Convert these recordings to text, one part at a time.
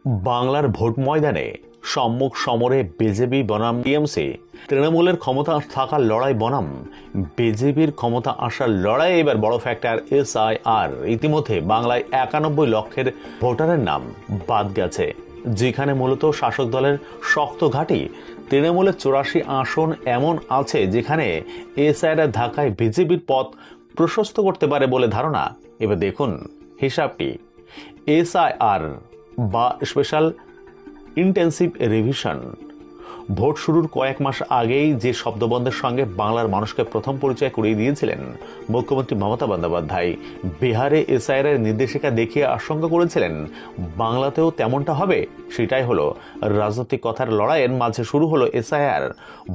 বাংলার ভোট ময়দানে সম্মুখ সমরে বিজেপি বনাম টিএমসি, তৃণমূলের ক্ষমতা থাকার লড়াই বনাম বিজেপির ক্ষমতা আসার লড়াই। এবার বড় ফ্যাক্টর এসআইআর। ইতিমধ্যে বাংলায় 91 লক্ষের ভোটারের নাম বাদ গেছে, যেখানে মূলত শাসক দলের শক্ত ঘাঁটি। তৃণমূলের 84 আসন এমন আছে যেখানে এসআইআর ধাক্কায় বিজেপির পথ প্রশস্ত করতে পারে বলে ধারণা। এবার দেখুন হিসাবটি। এসআইআর বা স্পেশাল ইন্টেন্সিভ রিভিশন ভোট শুরুর কয়েক মাস আগেই যে শব্দবন্ধের সঙ্গে বাংলার মানুষকে প্রথম পরিচয় করিয়ে দিয়েছিলেন মুখ্যমন্ত্রী মমতা বন্দ্যোপাধ্যায়, বিহারে এসআইআর নির্দেশিকা দেখিয়ে আশঙ্কা করেছিলেন বাংলাতেও তেমনটা হবে। সেটাই হলো রাজনৈতিক কথার লড়াইয়ের মাঝে শুরু হলো এসআইআর।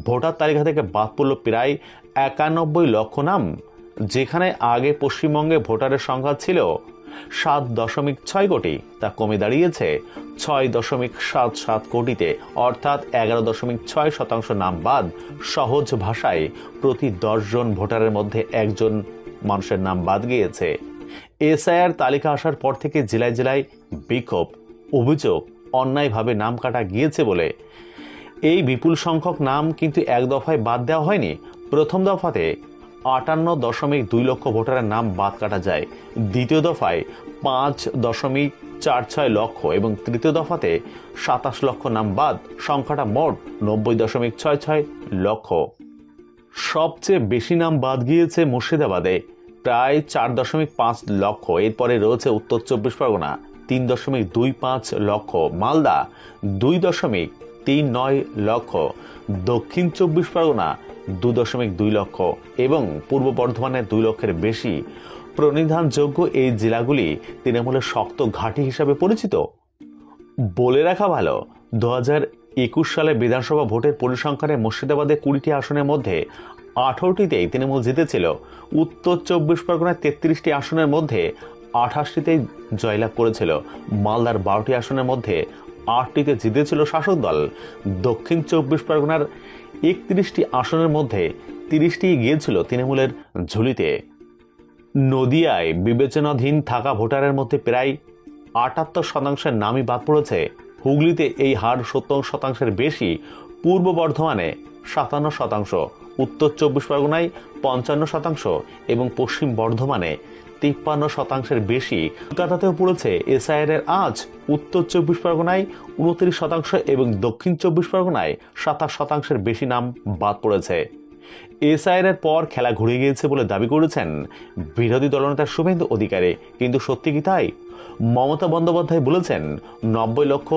ভোটার তালিকা থেকে বাদ পড়ল প্রায় 91 লক্ষ নাম, যেখানে আগে পশ্চিমবঙ্গে ভোটারের সংখ্যা ছিল 7.6 কোটি, তা কমে দাঁড়িয়েছে 6.77 কোটিতে, অর্থাৎ 11.6% নাম বাদ। সহজ ভাষায় প্রতি 10 জন ভোটারের মধ্যে একজন মানুষের নাম বাদ গিয়েছে। এসআইআর তালিকা আসার পর থেকে জেলায় জেলায় বিক্ষোভ, অভিযোগ অন্যায়ভাবে নাম কাটা গিয়েছে বলে। এই বিপুল সংখ্যক নাম কিন্তু এক দফায় বাদ দেওয়া হয়নি। প্রথম দফাতে 58.2 লক্ষ ভোটারের নাম বাদ কাটা যায়, দ্বিতীয় দফায় 5.46 লক্ষ এবং তৃতীয় দফাতে 27 লক্ষ নাম বাদ। সংখ্যাটা মোট 90.66 লক্ষ। সবচেয়ে বেশি নাম বাদ গিয়েছে মুর্শিদাবাদে, প্রায় 4.5 লক্ষ। এরপরে রয়েছে উত্তর 24 পরগনা 3.25 লক্ষ, মালদা 2.39 লক্ষ, দক্ষিণ 24 পরগনা 2.2 লক্ষ এবং পূর্ব বর্ধমানে 2 লক্ষের বেশি। প্রণিধানযোগ্য এই জেলাগুলি তৃণমূলের শক্ত ঘাঁটি হিসাবে পরিচিত। বলে রাখা ভালো, 2021 সালে বিধানসভা ভোটের পরিসংখ্যানে মুর্শিদাবাদে 20টি আসনের মধ্যে 18টিতেই তৃণমূল জিতেছিল। উত্তর 24 পরগনায় 33টি আসনের মধ্যে 28টিতেই জয়লাভ করেছিল। মালদার 12টি আসনের মধ্যে 8টিতে জিতেছিল শাসক দল। দক্ষিণ 24 পরগনার 31টি আসনের মধ্যে 30টি গিয়েছিল তৃণমূলের ঝুলিতে। নদিয়ায় বিবেচনাধীন থাকা ভোটারের মধ্যে প্রায় 78% নামই বাদ পড়েছে। হুগলিতে এই হার 70%-এর বেশি, পূর্ব বর্ধমানে 57%, উত্তর 24 পরগনায় 55% এবং পশ্চিম বর্ধমানে 53%-এর বেশি। কলকাতাতেও পড়েছে এসআইআর আজ। উত্তর 24 পরগনায় 29% এবং দক্ষিণ 24 পরগনায় 27%-এর বেশি নাম বাদ পড়েছে। এসআইআর পর খেলা ঘুরে গিয়েছে বলে দাবি করেছেন বিরোধী দলনেতা শুভেন্দু অধিকারী। কিন্তু সত্যি কি তাই? মমতা বন্দ্যোপাধ্যায় বলেছেন 90 লক্ষ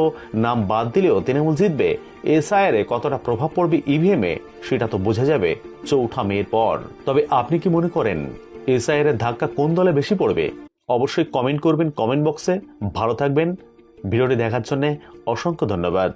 নাম বাদ দিলেও তৃণমূল জিতবে। এসআইআর কতটা প্রভাব পড়বে ইভিএমে সেটা তো বোঝা যাবে 4 মের পর। তবে আপনি কি মনে করেন এসআইআর ধাক্কা কোন দলে বেশি পড়বে? অবশ্যই কমেন্ট করবেন কমেন্ট বক্সে। ভালো থাকবেন। ভিডিওটি দেখার জন্য অসংখ্য ধন্যবাদ।